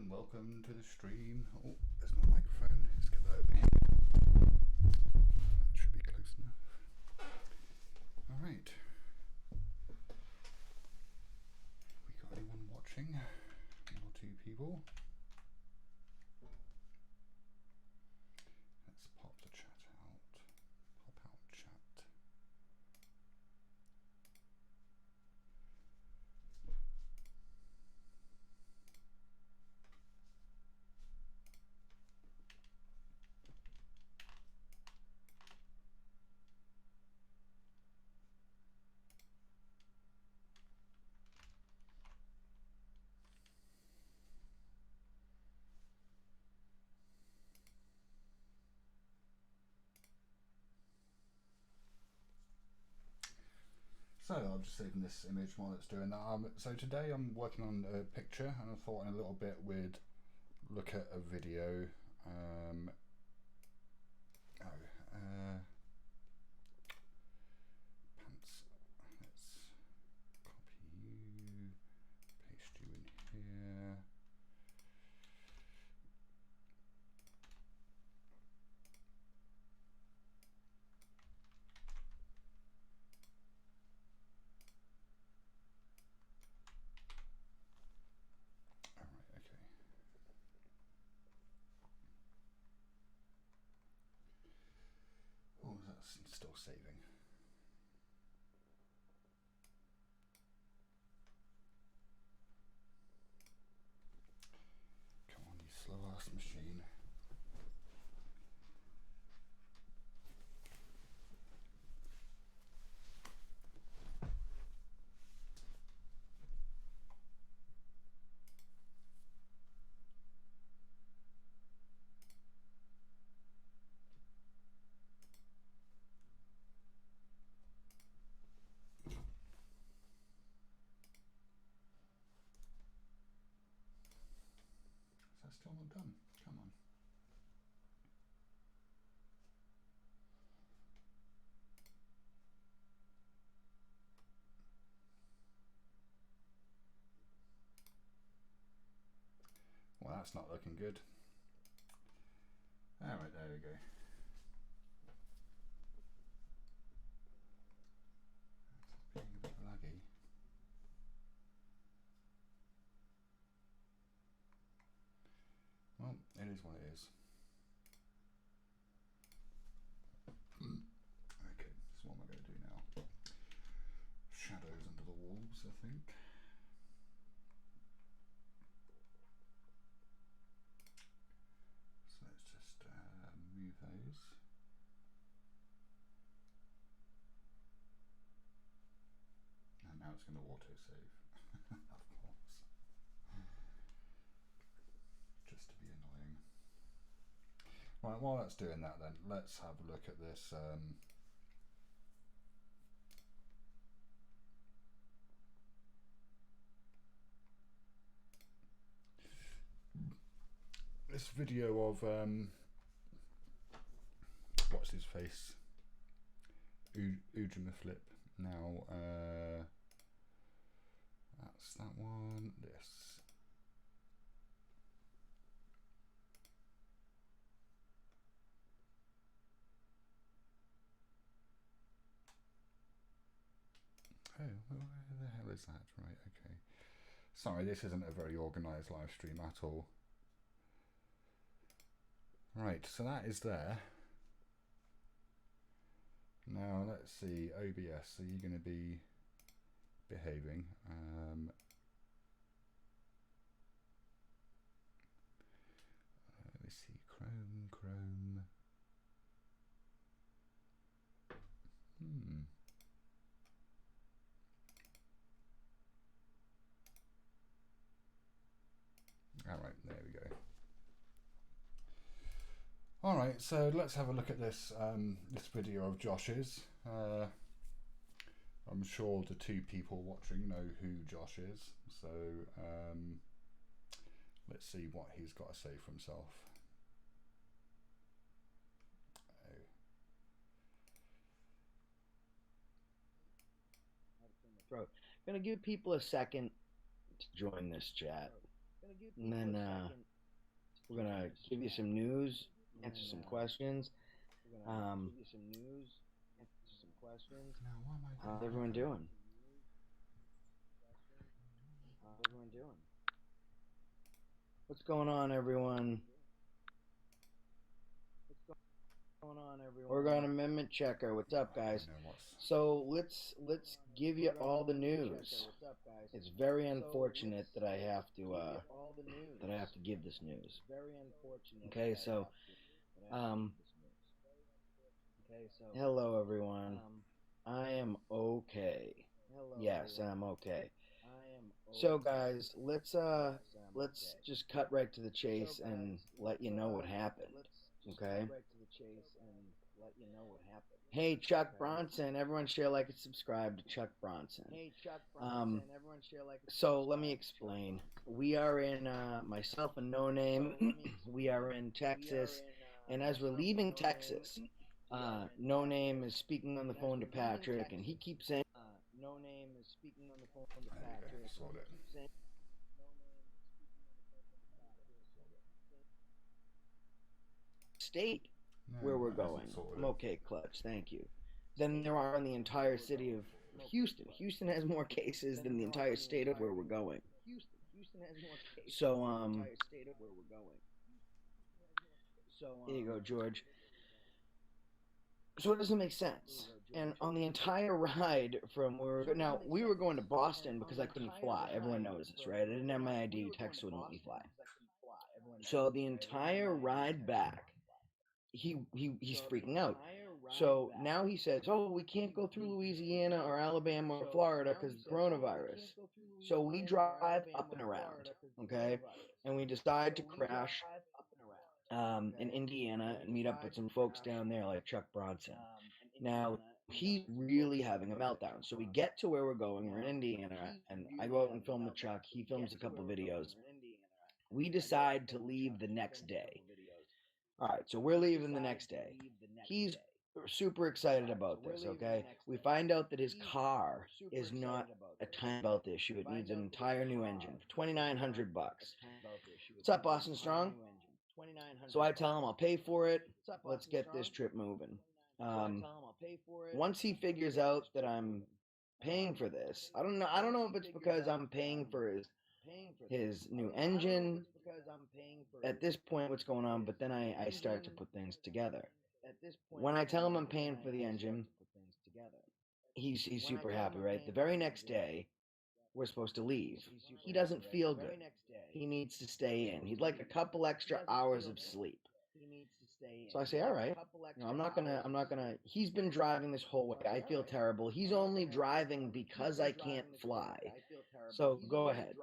and welcome to the stream. Oh, there's my microphone. Let's get that over here. That should be close enough. Alright. We got anyone watching? One or two people. Let's pop the chat out. Pop out chat. So I'm just saving this image while it's doing that. So today I'm working on a picture, and I thought in a little bit we'd look at a video. Pants. Let's copy you, paste you in here. Oh, that's still saving. Come on, you slow ass machine. Is that still not done? Come on. Well, that's not looking good. Alright, there we go. That's being a bit laggy. Well, it is what it is. Okay, so what am I going to do now? Shadows under the walls, I think. So let's just move those. And now it's going to auto-save, of course. Just to be annoying. Right, while that's doing that then, let's have a look at this this video of what's his face? Ujimaflip. Now that's that one. This. Oh, where the hell is that? Right, okay. Sorry, this isn't a very organised live stream at all. Right, so that is there. Now let's see, OBS, are you going to be behaving? Let's see, Chrome. Alright, there we go. Alright, so let's have a look at this this video of Josh's. I'm sure the two people watching know who Josh is, so let's see what he's got to say for himself. I'm going to give people a second to join this chat. and then we're gonna give you some news, answer some questions. Um, Now, why am I how's getting everyone echo? doing? What's going on, everyone? We're going amendment checker. What's up, Right, guys? I know what's. So let's give you all the news. It's very unfortunate that I have to give this news. Okay, so um, hello everyone. I am okay. Yes, I'm okay. So guys, let's just cut right to the chase and let you know what happened. Okay? Hey, Chuck Bronson. Everyone share, like, and subscribe to Chuck Bronson. Um, so let me explain. We are in, myself and No Name, we are in Texas. And as we're leaving Texas, No Name is speaking on the phone to Patrick, and he keeps saying, There you go, sort it. state No, where we're that going. hasn't sorted I'm it. okay, Clutch. Thank you. Than there are in the entire city of Houston. Houston has more cases than the entire state of where we're going. So, here you go, George. So it doesn't make sense. And on the entire ride from where now we were going to Boston because I couldn't fly. Everyone knows this, right? I didn't have my ID. Tex wouldn't let me fly. So the entire ride back, he's freaking out. So now he says, "Oh, we can't go through Louisiana or Alabama or Florida because of the coronavirus." So we drive up and around, okay, and we decide to crash in Indiana and meet up with some folks down there like Chuck Bronson. Now he's really having a meltdown. So we get to where we're going. We're in Indiana, and I go out and film with Chuck. He films a couple videos. We decide to leave the next day. All right, so we're leaving the next day. He's super excited about this, okay? We find out that his car is not a time belt issue. It needs an entire new engine for 2,900 bucks. What's up, Boston Strong? So I tell him I'll pay for it. Let's get this trip moving. Once he figures out that I'm paying for this, I don't know. I don't know if it's because I'm paying for his new engine. At this point, what's going on? But then I start to put things together. When I tell him I'm paying for the engine, he's super happy, right? The very next day, we're supposed to leave. He doesn't feel good. He needs to stay in. He'd like a couple extra hours of sleep. So I say, all right. I'm not gonna. He's been driving this whole way. I feel terrible. He's only driving because I can't fly. So go ahead.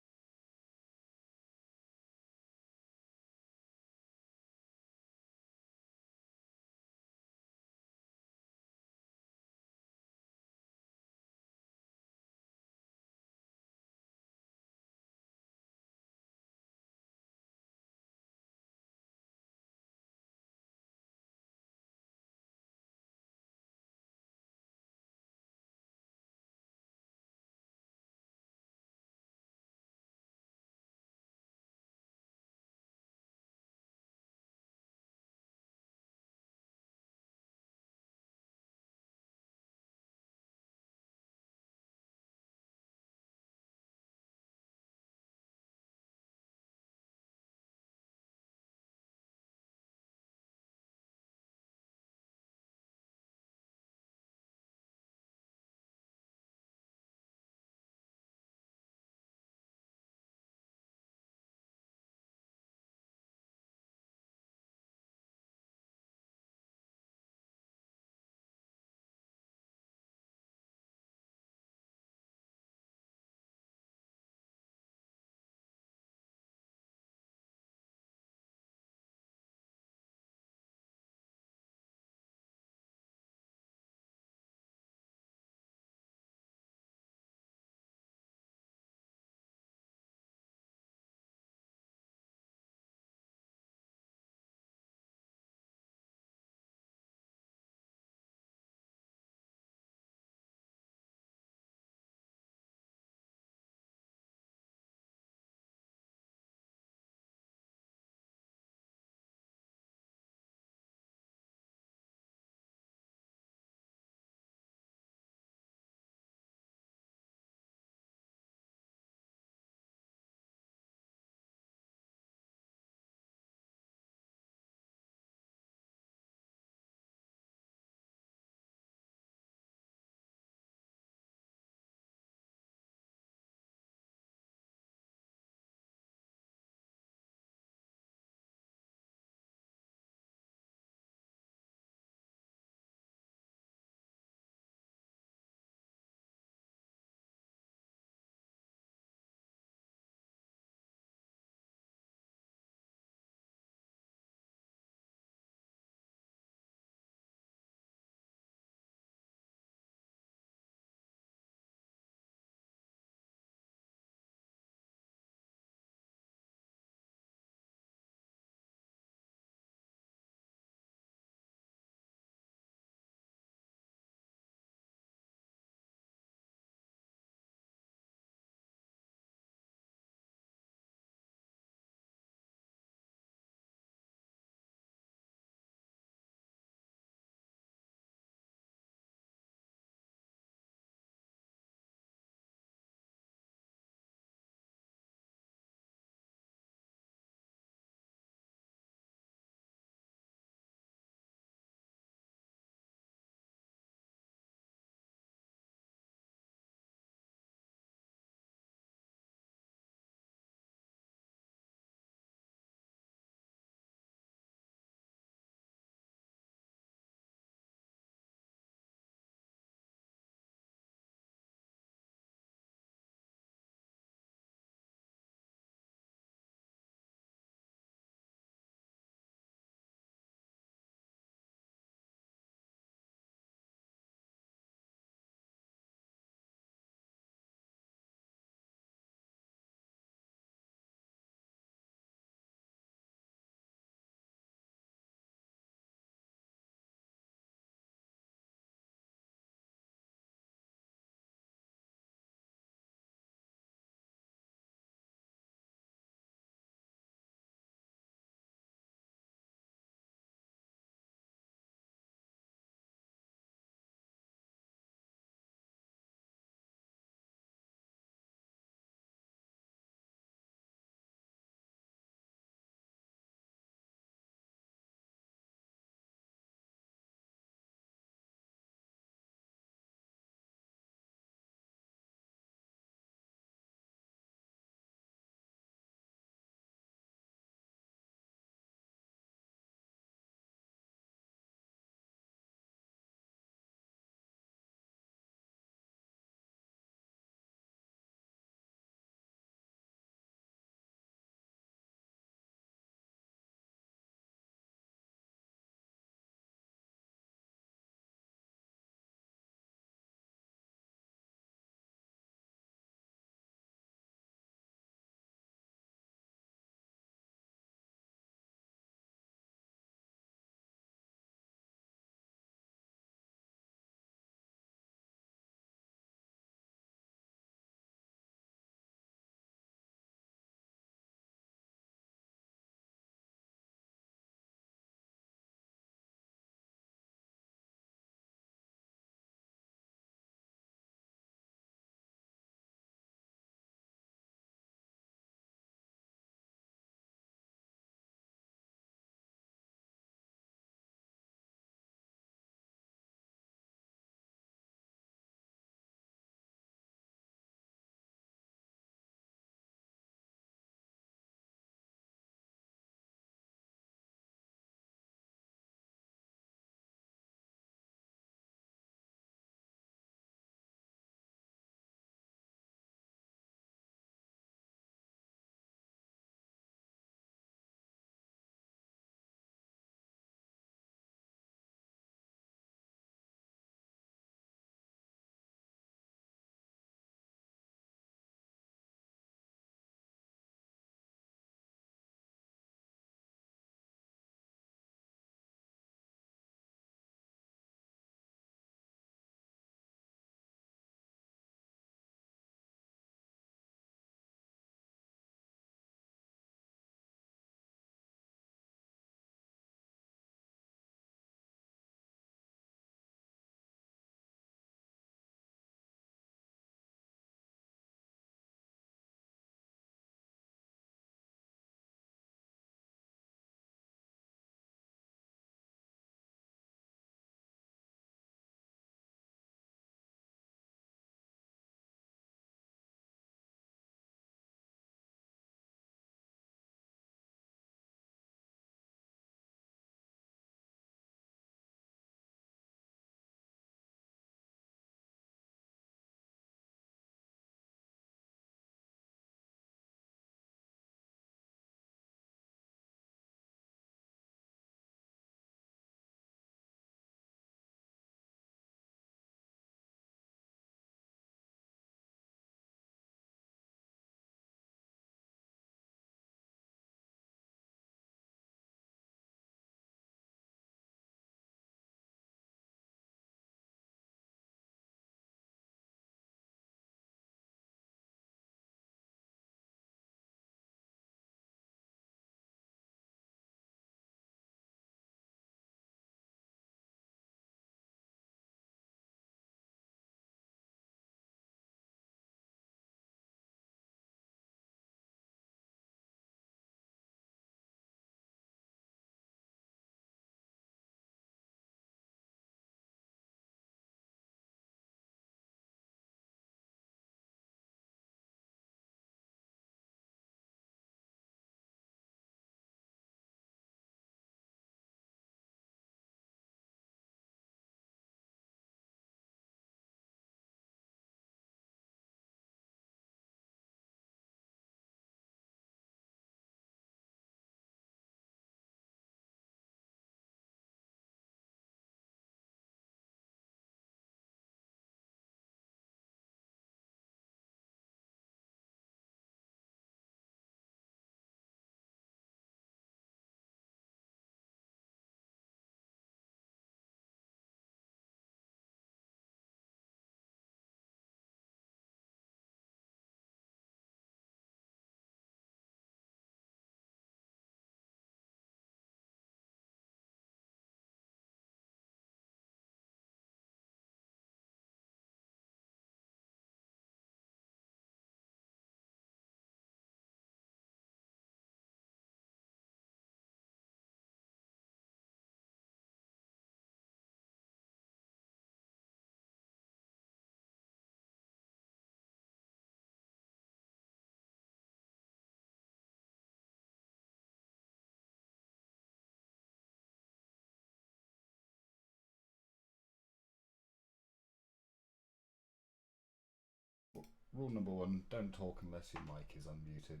rule number one, don't talk unless your mic is unmuted.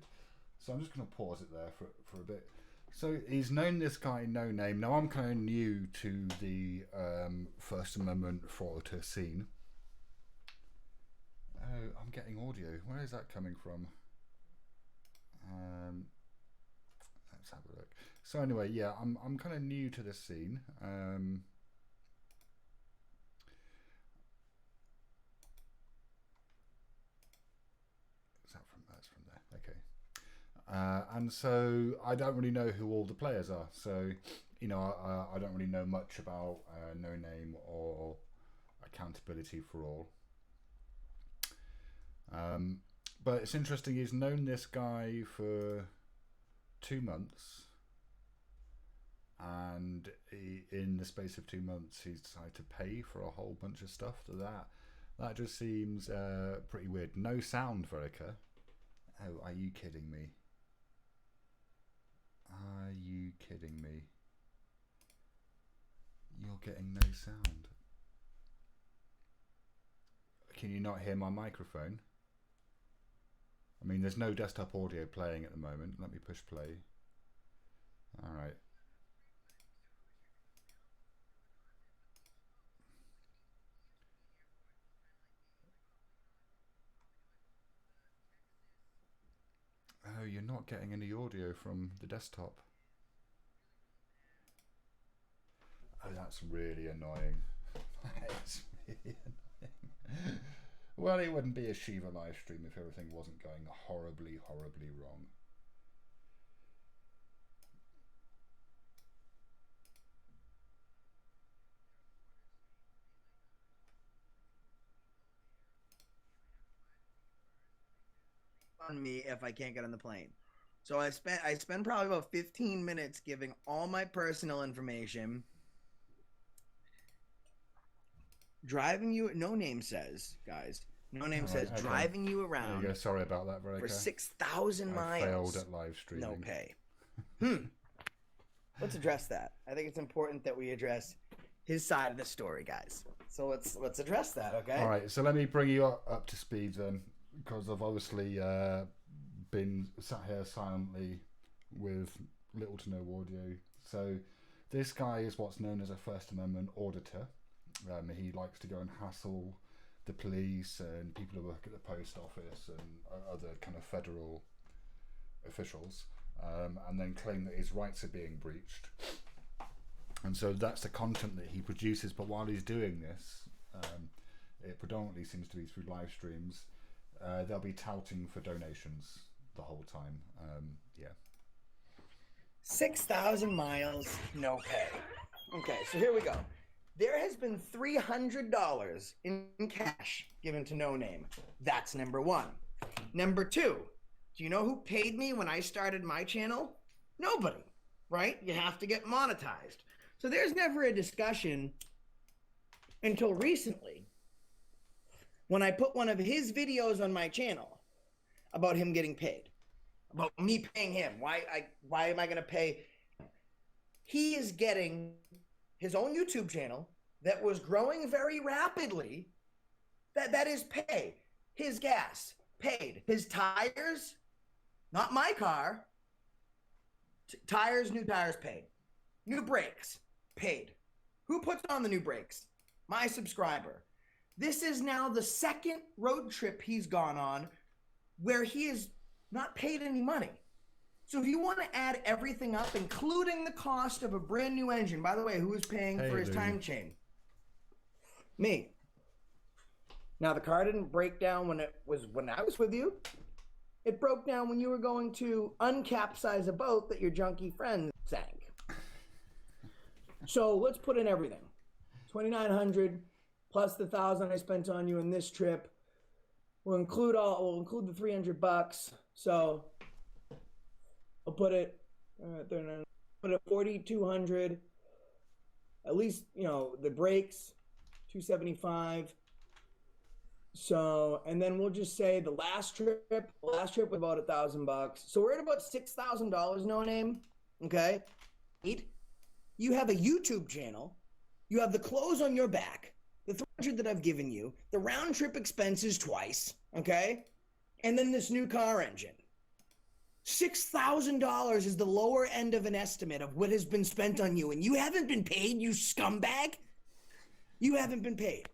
So I'm just going to pause it there for a bit. So he's known this guy, No Name. Now I'm kind of new to the First Amendment frauditor scene. Oh, I'm getting audio. Where is that coming from? Let's have a look. So anyway, yeah, I'm kind of new to this scene. That's from there. Okay. And so I don't really know who all the players are. So, you know, I don't really know much about No Name or Accountability for All. But it's interesting, he's known this guy for 2 months, and in the space of 2 months he's decided to pay for a whole bunch of stuff. That just seems pretty weird. No sound, Verica. Oh, are you kidding me? Are you kidding me? You're getting no sound. Can you not hear my microphone? I mean, there's no desktop audio playing at the moment. Let me push play. All right. Oh, you're not getting any audio from the desktop. Oh, that's really annoying. That's really annoying. Well, it wouldn't be a Shiva live stream if everything wasn't going horribly, horribly wrong. On me if I can't get on the plane. So I spend probably about 15 minutes giving all my personal information. Driving you, No Name says, guys. No Name says okay. Driving you around. There you go. Sorry about that, Verica. For 6,000 miles. I failed at live streaming. No pay. Let's address that. I think it's important that we address his side of the story, guys. So let's address that, okay? All right. So let me bring you up to speed then, because I've obviously been sat here silently with little to no audio. So this guy is what's known as a First Amendment auditor. He likes to go and hassle the police and people who work at the post office and other kind of federal officials, and then claim that his rights are being breached. And so that's the content that he produces. But while he's doing this, it predominantly seems to be through live streams. They'll be touting for donations the whole time. Yeah. 6,000 miles, no pay. Okay, so here we go. There has been $300 in cash given to No Name. That's number one. Number two, do you know who paid me when I started my channel? Nobody, right? You have to get monetized. So there's never a discussion until recently when I put one of his videos on my channel about him getting paid, about me paying him. Why am I going to pay? He is getting his own YouTube channel that was growing very rapidly. That is pay. His gas, paid. His tires, not my car. Tires, new tires, paid. New brakes, paid. Who puts on the new brakes? My subscriber. This is now the second road trip he's gone on where he has not paid any money. So if you want to add everything up, including the cost of a brand new engine, by the way, who is paying for his time chain? Me. Now the car didn't break down when I was with you. It broke down when you were going to uncapsize a boat that your junkie friend sank. So let's put in everything. $2,900 plus the $1,000 I spent on you in this trip. We'll include the $300. So I'll put it put it $4,200. At least, you know, the brakes $275. So, and then we'll just say the last trip was about $1,000. So we're at about $6,000, No Name. Okay. You have a YouTube channel. You have the clothes on your back. the 300 that I've given you, the round trip expenses twice, okay? And then this new car engine. $6,000 is the lower end of an estimate of what has been spent on you, and you haven't been paid, you scumbag. You haven't been paid.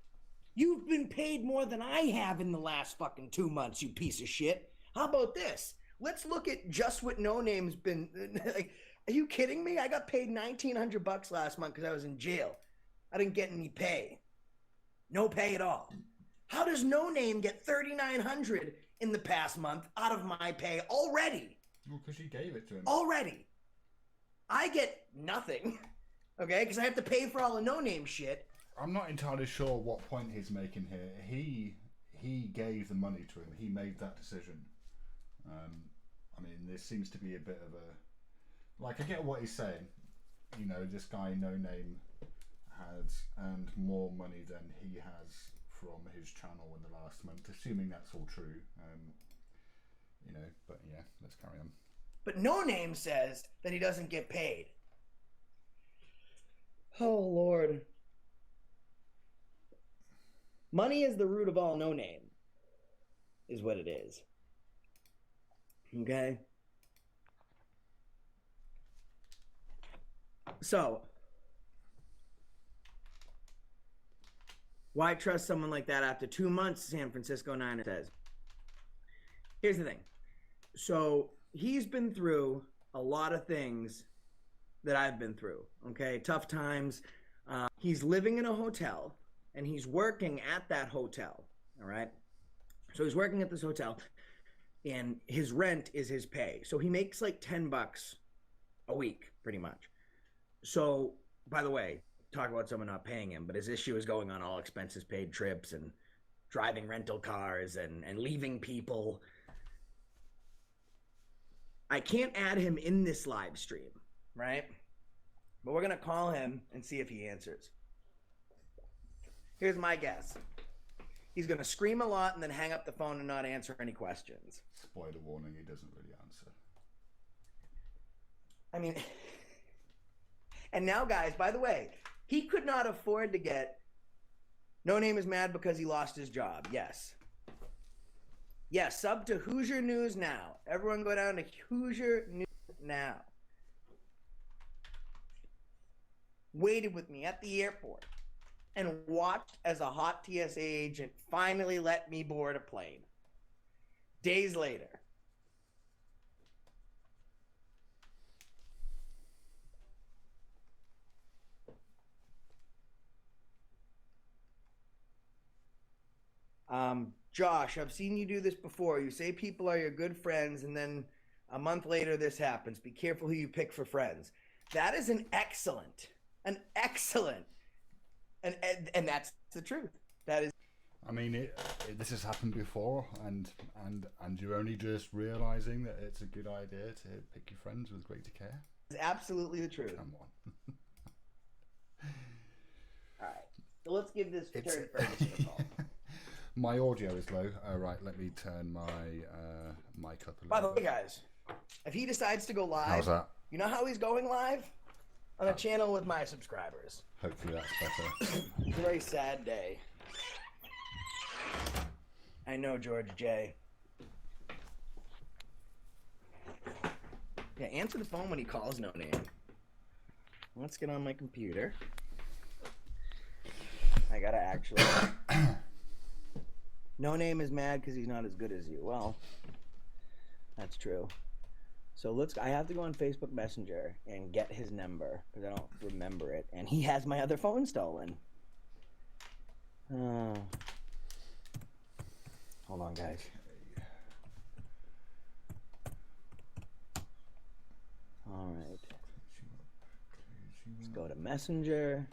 You've been paid more than I have in the last fucking 2 months, you piece of shit. How about this? Let's look at just what No Name's been like. Are you kidding me? I got paid $1,900 last month because I was in jail. I didn't get any pay. No pay at all. How does No Name get $3,900 in the past month out of my pay already? Well, because you gave it to him. Already. I get nothing, okay? Because I have to pay for all the No Name shit. I'm not entirely sure what point he's making here. He gave the money to him. He made that decision. I mean, there seems to be a bit of a... Like, I get what he's saying. You know, this guy, No Name, has earned more money than he has from his channel in the last month, assuming that's all true. You know, but yeah, let's carry on. But No Name says that he doesn't get paid. Oh, Lord. Money is the root of all No Name, is what it is. Okay? So, why trust someone like that after 2 months, San Francisco Niner says. Here's the thing. So, he's been through a lot of things that I've been through, okay? Tough times. He's living in a hotel, and he's working at that hotel, all right? So he's working at this hotel, and his rent is his pay. So he makes like $10 a week, pretty much. So, by the way, talk about someone not paying him, but his issue is going on all expenses paid trips and driving rental cars and leaving people. I can't add him in this live stream, right? But we're going to call him and see if he answers. Here's my guess. He's going to scream a lot and then hang up the phone and not answer any questions. Spoiler warning, he doesn't really answer. I mean, and now, guys, by the way, he could not afford to get No Name is mad because he lost his job. Yes. Yes, sub to Hoosier News now. Everyone go down to Hoosier News now. Waited with me at the airport and watched as a hot TSA agent finally let me board a plane. Days later. Josh, I've seen you do this before. You say people are your good friends, and then a month later this happens. Be careful who you pick for friends. That is an excellent, and that's the truth. That is. I mean, this has happened before, and you're only just realizing that it's a good idea to pick your friends with greater care. It's absolutely the truth. Come on. All right, so let's give this Terry Ferguson a call. My audio is low. Right, let me turn my mic up a little. By the way, guys, if he decides to go live, how's that? You know how he's going live? On a channel with my subscribers. Hopefully that's better. It's a very sad day. I know, George J. Yeah, answer the phone when he calls No Name. Let's get on my computer. I gotta actually... No Name is mad because he's not as good as you. Well, that's true. So I have to go on Facebook Messenger and get his number because I don't remember it. And he has my other phone stolen. Hold on, guys. All right. Let's go to Messenger.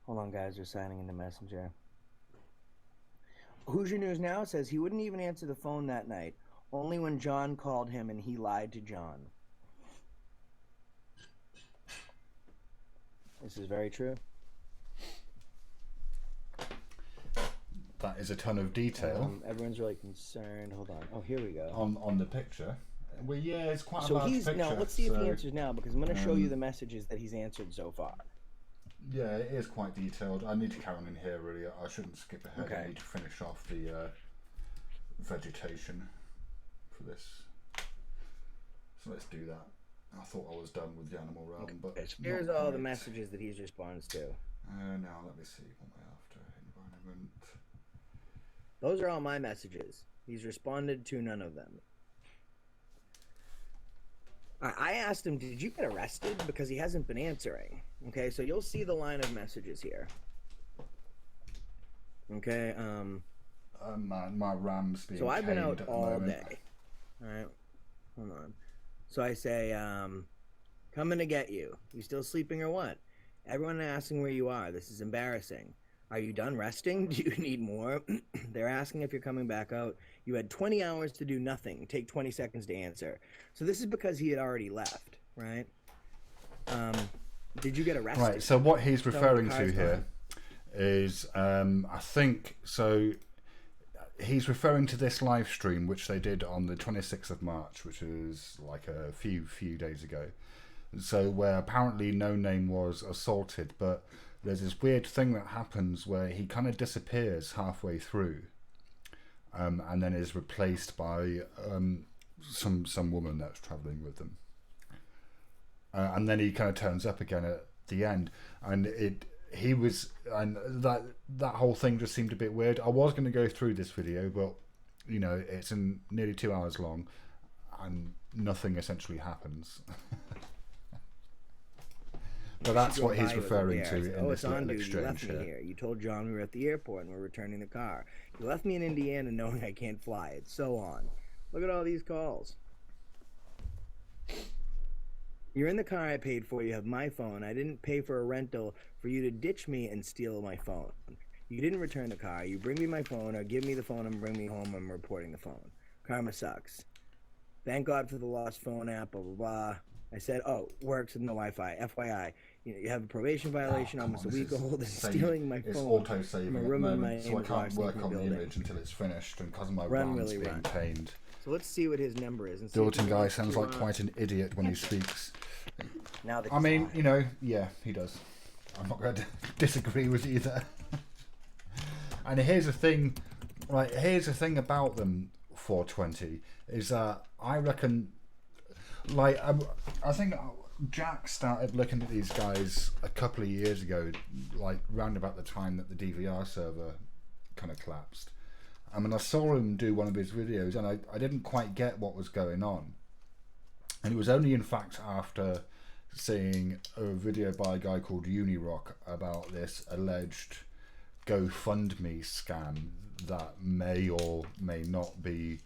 Hold on, guys. They're signing into Messenger. Hoosier News Now says he wouldn't even answer the phone that night. Only when John called him and he lied to John. This is very true. That is a ton of detail. Everyone's really concerned. Hold on. Oh, here we go. On the picture, Well, yeah, it's quite a So large he's picture. now. Let's see if he so, answers now, because I'm going to show you the messages that he's answered so far. Yeah, it is quite detailed. I need to carry on in here, really. I shouldn't skip ahead. Okay. I need to finish off the vegetation for this. So let's do that. I thought I was done with the animal realm, but so here's all the messages that he's responds to. Now let me see. What am I after? Environment. Those are all my messages. He's responded to none of them. I asked him, did you get arrested? Because he hasn't been answering. Okay, so you'll see the line of messages here. Okay, my RAM's being so I've been out at the all moment. day. Alright, hold on. So I say, coming to get you. You still sleeping or what? Everyone asking where you are. This is embarrassing. Are you done resting? Do you need more? They're asking if you're coming back out. You had 20 hours to do nothing. Take 20 seconds to answer. So this is because he had already left, right? Did you get arrested? Right, so what he's referring to here is, I think, so he's referring to this live stream, which they did on the 26th of March, which is like a few days ago. So where apparently No Name was assaulted, but there's this weird thing that happens where he kind of disappears halfway through, and then is replaced by some woman that's traveling with them, and then he kind of turns up again at the end, and that whole thing just seemed a bit weird. I was going to go through this video, but you know, it's nearly 2 hours long, and nothing essentially happens. But that's what he's referring to in this little exchange. You left me here. You told John we were at the airport and we're returning the car. You left me in Indiana knowing I can't fly it. So on. Look at all these calls. You're in the car I paid for. You have my phone. I didn't pay for a rental for you to ditch me and steal my phone. You didn't return the car. You bring me my phone or give me the phone and bring me home. I'm reporting the phone. Karma sucks. Thank God for the lost phone app, blah, blah, blah. I said, oh, works with no Wi-Fi. FYI, you have a probation violation almost a week old and stealing my phone. It's auto-saving at the moment, so I can't work on the image until it's finished, and because my RAM's being pained. So let's see what his number is. The Dalton guy sounds like quite an idiot when he speaks. I mean, you know, yeah, he does. I'm not going to disagree with you there. And here's the thing, right? Here's the thing about them 420 is that I reckon, like, I think Jack started looking at these guys a couple of years ago, like round about the time that the DVR server kind of collapsed. I mean, I saw him do one of his videos, and I didn't quite get what was going on. And it was only, in fact, after seeing a video by a guy called Unirock about this alleged GoFundMe scam that may or may not be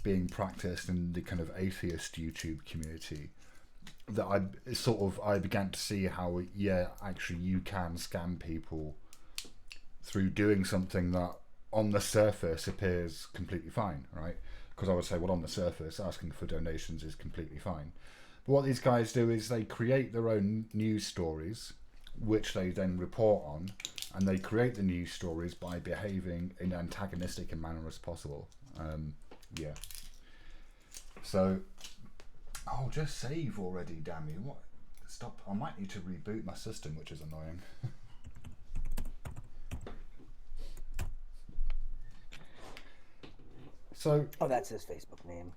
being practiced in the kind of atheist YouTube community, that I began to see how, yeah, actually you can scam people through doing something that on the surface appears completely fine, right? Because I would say, well, on the surface, asking for donations is completely fine. But what these guys do is they create their own news stories, which they then report on, and they create the news stories by behaving in antagonistic a manner as possible. Yeah. So, oh, just save already, damn you. What? Stop. I might need to reboot my system, which is annoying. So, oh, that's his Facebook name.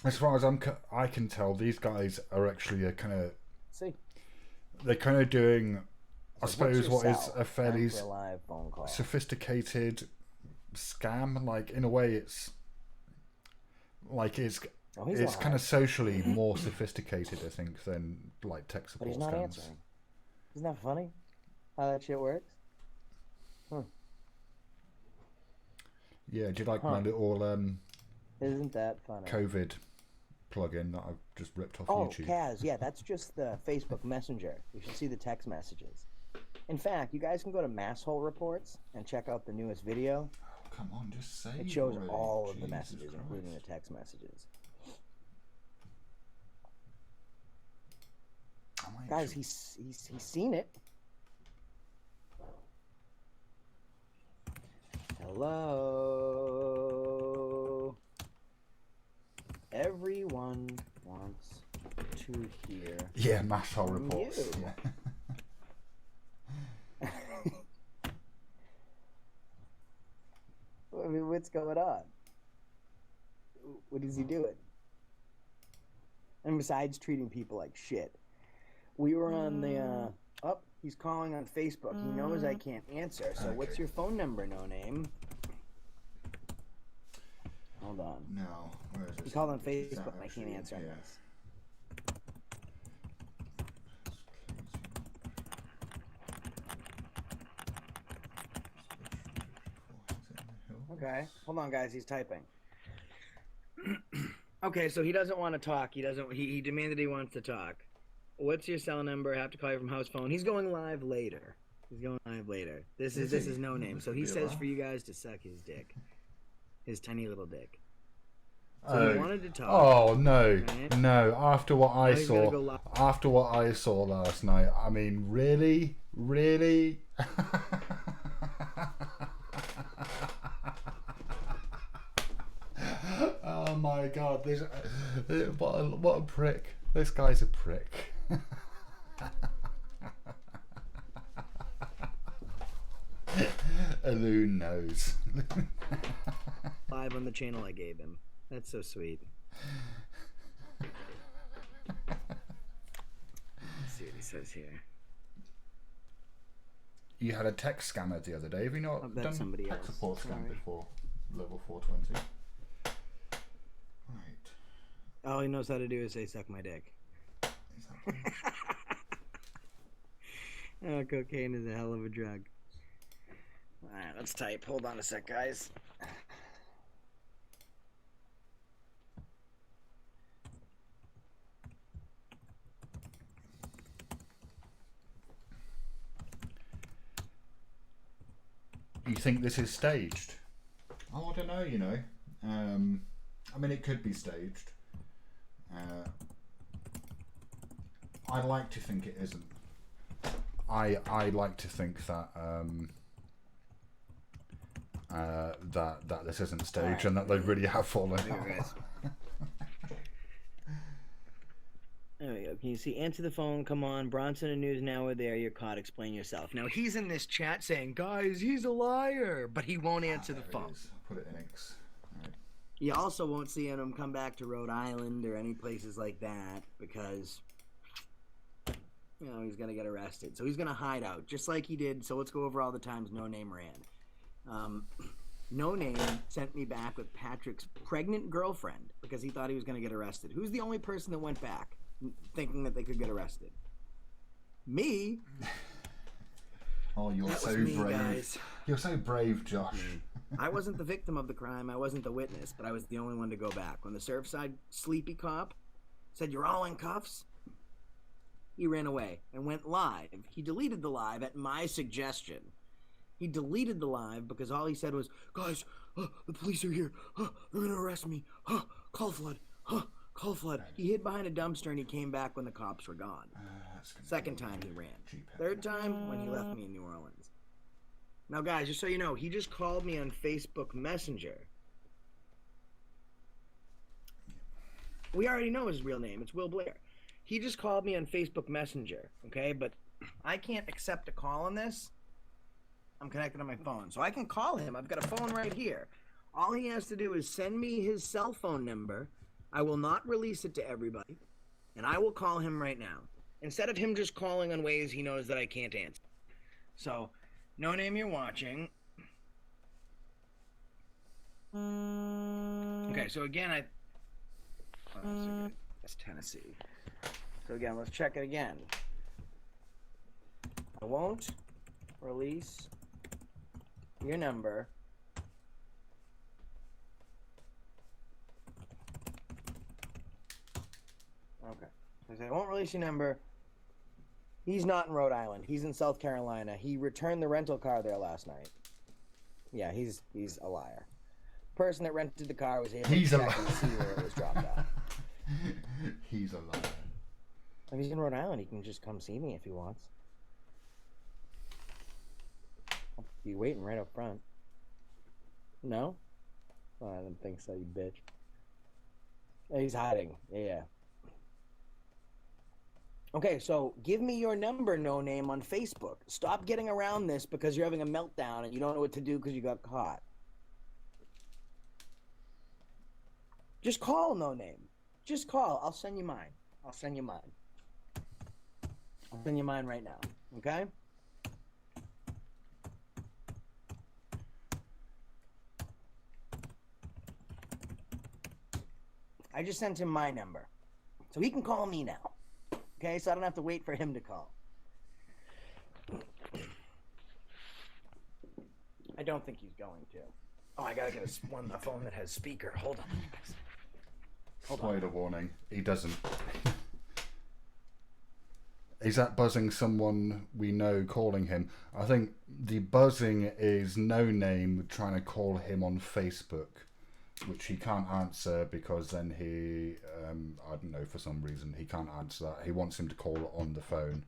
As far as I can tell, these guys are actually a kind of... See? They're kind of doing, so I suppose, what is a fairly a sophisticated scam. Like, in a way, it's... Like, it's kind of socially more sophisticated, I think, than, like, tech support scams. But he's not answering. Isn't that funny? How that shit works? Yeah, do you like my little Isn't that funny? COVID plugin that I've just ripped off YouTube? Oh, Kaz, yeah, that's just the Facebook Messenger. You should see the text messages. In fact, you guys can go to Masshole Reports and check out the newest video. Oh, come on, just say it. shows already. all of Jesus the messages, Christ. including the text messages. Guys, he's seen it. Hello, everyone. to hear. Yeah, mash hole reports. Yeah. I mean, what's going on? What is he doing? And besides treating people like shit, we were on the. He's calling on Facebook. He knows I can't answer. So what's your phone number, No Name? Hold on. No, where is it? He called on Facebook and I can't answer on this. Okay, hold on, guys. He's typing. Okay, so he doesn't want to talk. He demanded he wants to talk. What's your cell number? I have to call you from house phone. He's going live later. This is No Name. So he says for you guys to suck his dick, his tiny little dick. So he wanted to talk. Oh no, right? no! After what I saw last night, I mean, really. Oh my God! What a prick! This guy's a prick. Alun knows. Live on the channel I gave him. That's so sweet. Let's see what he says here. You had a text scammer the other day. Have you not done somebody tech else. support scam before? Level 420. Right. All he knows how to do is say, suck my dick. Exactly. Oh, cocaine is a hell of a drug. Alright, let's type. Hold on a sec, guys. You think this is staged? Oh, I don't know, you know. I mean, it could be staged. I like to think it isn't. I like to think that that this isn't staged and that they really have fallen out. There we go. Can you see? Answer the phone. Come on. Bronson and News Now are there. You're caught. Explain yourself. Now, he's in this chat saying, guys, he's a liar. But he won't answer the phone. Put it in X. Right. You also won't see him come back to Rhode Island or any places like that because, you know, he's going to get arrested. So he's going to hide out just like he did. So let's go over all the times No Name ran. No Name sent me back with Patrick's pregnant girlfriend because he thought he was going to get arrested. Who's the only person that went back thinking that they could get arrested? Me. Oh, you're so brave. Guys. You're so brave, Josh. I wasn't the victim of the crime. I wasn't the witness, but I was the only one to go back. When the Surfside sleepy cop said, you're all in cuffs, he ran away and went live. He deleted the live at my suggestion. He deleted the live because all he said was, guys, the police are here. They're going to arrest me. Call flood. Call flood. He hid behind a dumpster and he came back when the cops were gone. Second time he ran. Third time when he left me in New Orleans. Now, guys, just so you know, he just called me on Facebook Messenger. We already know his real name. It's Will Blair. He just called me on Facebook Messenger, okay? But I can't accept a call on this. I'm connected on my phone. So I can call him. I've got a phone right here. All he has to do is send me his cell phone number. I will not release it to everybody. And I will call him right now. Instead of him just calling on ways he knows that I can't answer. So, No Name, you're watching. Okay, so again, that's Tennessee. So again, let's check it again. I won't release your number. Okay. I won't release your number. He's not in Rhode Island. He's in South Carolina. He returned the rental car there last night. Yeah, he's a liar. The person that rented the car was able to check and see where it was dropped off. He's a liar. If he's in Rhode Island, he can just come see me if he wants. I'll be waiting right up front. No? Oh, I didn't think so, you bitch. Oh, he's hiding. Yeah. Okay, so give me your number, no name, on Facebook. Stop getting around this because you're having a meltdown and you don't know what to do because you got caught. Just call, no name. Just call. I'll send you mine. I'll send you mine. I'll send you mine right now. Okay? I just sent him my number. So he can call me now. Okay? So I don't have to wait for him to call. I don't think he's going to. Oh, I gotta get a phone that has speaker. Hold on. Spoiler warning. He doesn't. Is that buzzing someone we know calling him? I think the buzzing is no name trying to call him on Facebook, which he can't answer because then he, I don't know, for some reason he can't answer that. He wants him to call on the phone.